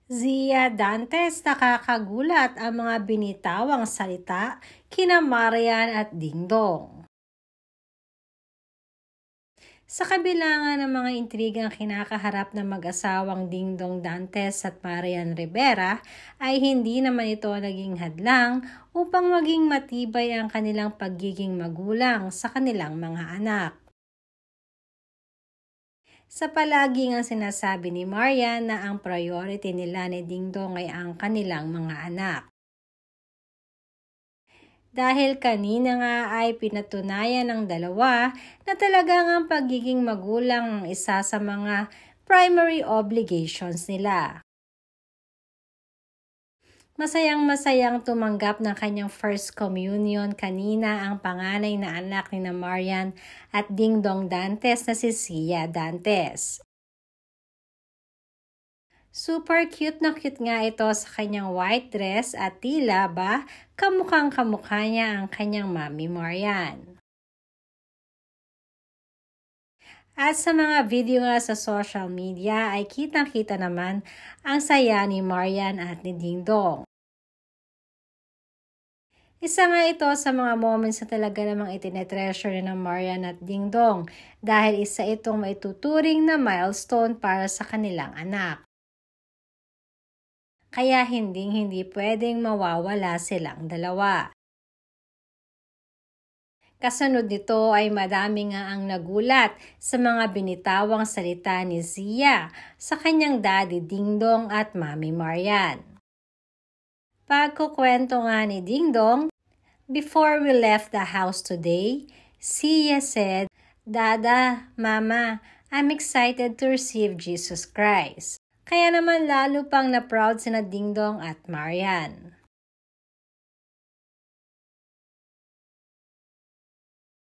Zia Dantes, nakakagulat ang mga binitawang salita kina Marian at Dingdong. Sa kabila nga ng mga intrigang kinakaharap ng mag-asawang Dingdong Dantes at Marian Rivera, ay hindi naman ito naging hadlang upang maging matibay ang kanilang pagiging magulang sa kanilang mga anak. Sa palaging ang sinasabi ni Marian na ang priority nila ni Dingdong ay ang kanilang mga anak. Dahil kanina nga ay pinatunayan ng dalawa na talagang ang pagiging magulang ang isa sa mga primary obligations nila. Masayang-masayang tumanggap ng kanyang first communion kanina ang panganay na anak ni Marian at Dingdong Dantes na si Zia Dantes. Super cute na cute nga ito sa kanyang white dress at tila ba kamukhang-kamukha niya ang kanyang mami Marian. At sa mga video nga sa social media ay kitang-kita naman ang saya ni Marian at ni Dingdong. Isa nga ito sa mga moments na talaga namang itinetreasure ng Marian at Dingdong dahil isa itong maituturing na milestone para sa kanilang anak. Kaya hindi pwedeng mawawala silang dalawa. Kasunod nito ay madami nga ang nagulat sa mga binitawang salita ni Zia sa kanyang daddy Dingdong at mami Marian. Pagkukwento nga ni Dingdong, "Before we left the house today, Zia said, 'Dada, Mama, I'm excited to receive Jesus Christ.'" Kaya naman lalo pang na-proud sina Dingdong at Marian.